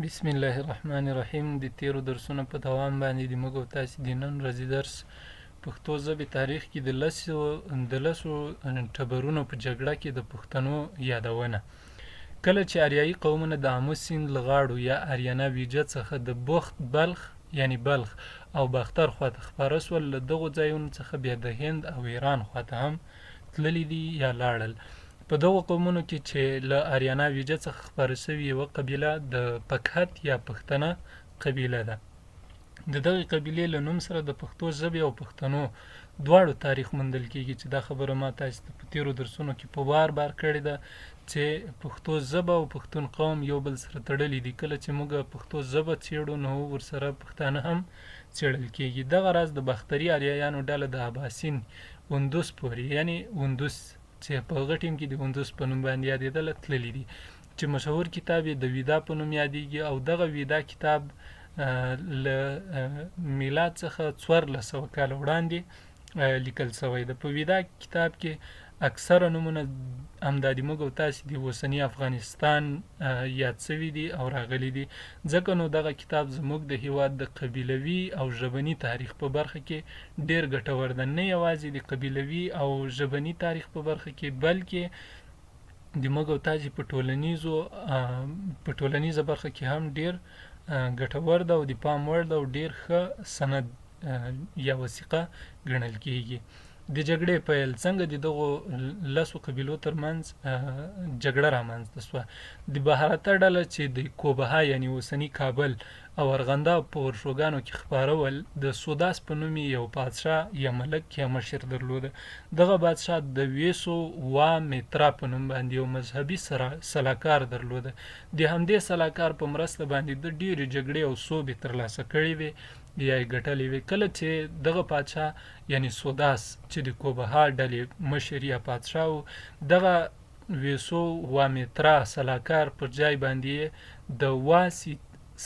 بسم الله الرحمن الرحیم. د تیرو درسونو په دوام باندې د موږ او تاسې د نن ورځې درس پښتو ژبې تاریخ کې د لسو ټبرونو په جګړه کې د پښتنو یادونه. کله چې آریایي قومونه د آمو سیند له غاړو یا آریانا ویجه څخه د بخت بلخ یعنی بلخ او باختر خواته خپاره سول، له دغو ځایونو څخه بیا د هند او ایران خواته هم تللي دي یا لاړل. په دغو قومونو کې چې له آریانا ویجه څخه خپاره سوي یوه قبیله د پکهت یا پښتنه قبیله ده. د دغې قبیلې له نوم سره د پښتو ژبې او پښتنو دواړو تاریخ موندل کېږي، چې دا خبره ما تاسو ته په تېرو درسونو کې په بار کړې ده چې پښتو ژبه او پښتون قوم یو بل سره تړلي دي. کله چې موږ پښتو ژبه څېړو نو ورسره پښتانه هم څېړل کېږي. دغه راز د باختري آریایانو ډله د اباسین وندوس پورې یعنی وندوس چې په هغه ټیم کې د وندوس په نوم باندې یادېدله تللي دي، چې مشهور کتاب یې د ویدا په نوم یادېږي. او دغه ویدا کتاب له میلاد څخه 1400 کاله وړاندې لیکل شوی ده. په ویدا کتاب کې اکثره نومونه همدادي موږ او تاسې د اوسني افغانستان یاد شوي دي او راغلي دي. ځکه نو دغه کتاب زموږ د هیواد د قبیلوي او ژبني تاریخ په برخه کې ډیر ګټور ده. نه یوازې د قبیلوي او ژبني تاریخ په برخه کې، بلکې د موږ او تاسې په ټولنیزه برخه کې هم ډیر ګټور ده او د پام وړ ده او ډیر ښه سند یا وثیقه ګڼل کېږي. د جګړې پیل څنګه د دغو لسو قبیلو ترمنځ جګړه رامنځته سوه. د بهرته ډله چې د کوبها یعنی اوسني کابل او ارغنداب په ورشوګانو کې خپاره ول، د سوداس په نوم یو پادشاه یا ملک یا مشر درلوده. دغه بادشاه د ویسو وا میترا په نوم باندې یو مذهبي سلاکار درلوده. د همدې سلاکار په مرسته باندې د ډېرې جګړې او سوبې ترلاسه کړې وې یا یې ګټلې وې. کله چې دغه پادشاه یعنی سوداس چې د کوبها ډلې مشر یا پادشاه و، دغه ویسو وا میترا سلاکار پر ځای باندې د واسی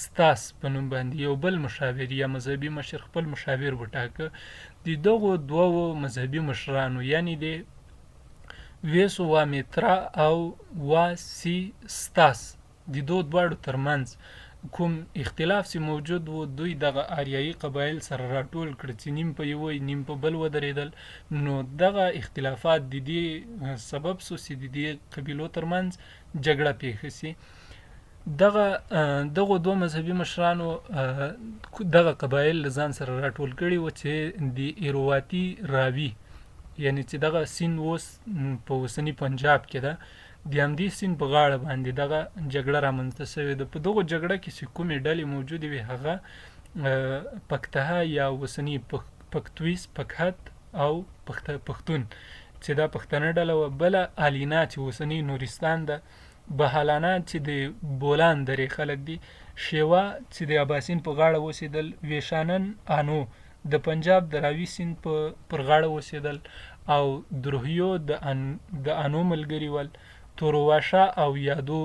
ستاس په نوم باندې یو بل مشاور یا مذهبي مشر خپل مشاور وټاکه. د دغو دوو مذهبي مشرانو یعنی د ویسو وا میترا او واسی ستاس د دواړو ترمنځ کوم اختلاف چې موجود و، دوی دغه آریایي قبایل سره راټول کړ چې نیم په یو نیم په بل ودرېدل. نو دغه اختلافات د دې سبب شو چې د دې قبیلو ترمنځ جګړه پیښه شي. دغه دوه مذهبي مشرانو دغه قبایل له ځان سره راټول کړي و چې د ایرواتي راوي یعنی چې دغه سیند اوس په اوسني پنجاب کې ده، د همدې سیند په غاړه باندې دغه جګړه رامنځته شوې ده. په دغو جګړه کې چې کومې ډلې موجودې وې هغه پکتها یا اوسني پکتویس، پکهت او پښتون چې دا پښتنه ډله وه. بله آلینا چې اوسني نورستان ده، بهالانه چې د بولان درې خلک دي، شیوا چې د اباسین په غاړه اوسېدل، ویشانن آنو د پنجاب د راوي سیند پر غاړه اوسېدل، او دروهیو د آنو ملګري ول، تورواشا او یادو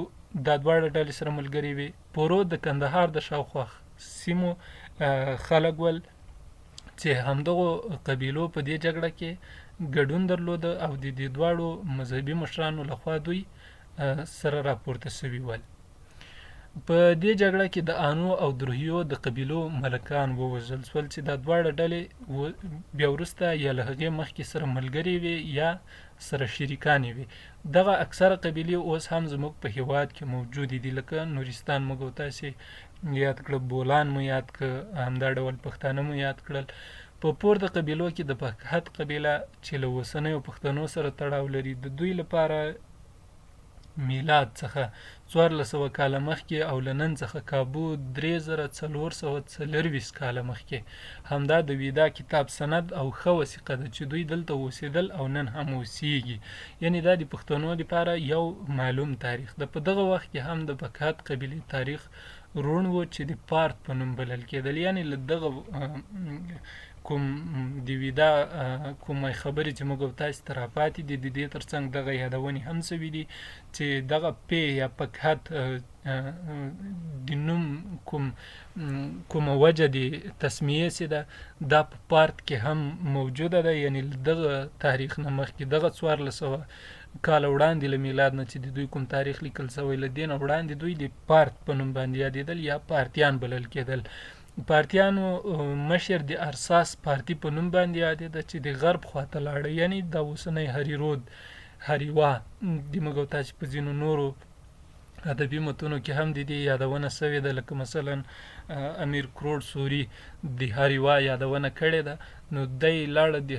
دا دواړه ډلې سره ملګري وي. پورو د کندهار د شاوخوا سیمو خلک ول چې همدغو قبیلو په دې جګړه کې ګډون درلوده او د دې دواړو مذهبي مشرانو لخوا دوی سره راپورته شوي ول. په دې جګړه کې د آنو او دروهیو د قبیلو ملکان ووژل شول چې دا دواړه ډلې بیا وروسته یا له هغې مخکې سره ملګرې وې یا سره شریکانې وې. دغه اکثره قبیلې اوس هم زموږ په هیواد کې موجودې دي، لکه نورستان موږ او تاسې یاد کړه، بولان مو یاد کړه، همدا ډول پښتانه مو یاد کړل. په پورته قبیلو کې د پکهت قبیله چې له اوسنیو پښتنو سره تړاو لري، د دوی لپاره میلاد څخه 1400 کاله مخکې او له نن څخه کابو 3440 کاله مخکې همدا د ویدا کتاب سند او ښه وثیقه ده چې دوی دلته اوسېدل او نن هم اوسېږي. یعنی دا د پښتنو لپاره یو معلوم تاریخ ده. په دغه وخت کې هم د پکهت قبیلې تاریخ روڼ و چې د پارت په نوم بلل کېدل. یعنی له دغه کوم د ویدا کومې خبرې چې موږ او تاسې ته راپاتې دي، د دې ترڅنګ دغه یادونې هم شوي دي چې دغه پی یا پکهت د نوم کومه وجه د تسمیې چې ده دا په پارت کې هم موجوده ده، یعنی له دغه تاریخ نه مخکې دغه 1400 کاله وړاندې له میلاد نه چې د دوی کوم تاریخ لیکل شوی له دې نه وړاندې دوی د پارت په نوم باندې یادېدل یا پارتیان بلل کېدل. پارتیانو مشر د ارساس پارتي په نوم باندې یادېده چې د غرب خواته لاړه، یعنی د اوسنی هریوا د موږ او تاسو په ځینو نورو ادبي متونو کې هم د دې یادونه شوې ده، لکه مثلا امیر کروړ سوري د هریوا یادونه کړې ده. نو دی لاړه د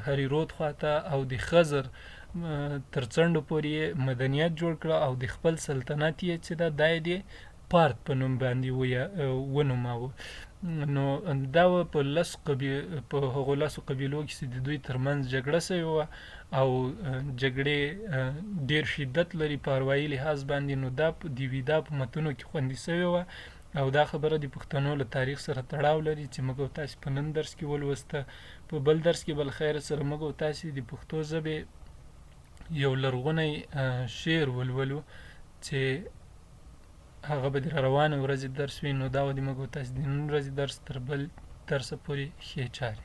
هریرود خواته او د خزر تر څنډو پورې مدنیت جوړ کړه او د خپل سلطنت یې چې ده دا یې د پارت په نوم باندې ونوماوه. نو دا په هغو لسو قبیلو کې چې د دوی ترمنځ جګړه شوې وه او جګړې ډېر شدت لري په اروايي لحاظ باندې، نو دا د ویدا په متونو کې خوندي شوې وه او دا خبره د پښتنو له تاریخ سره تړاو لري چې موږ او تاسو په نن درس کې ولوسته. په بل درس کې بل خیر سره موږ او تاسو د پښتو ژبې یو لرغونی شعر ولولو چې هغه به د روانه ورځې درس وي. نو دا و د موږ او تاسو د نن ورځې درس تر بل درسه پورې ښې چارې.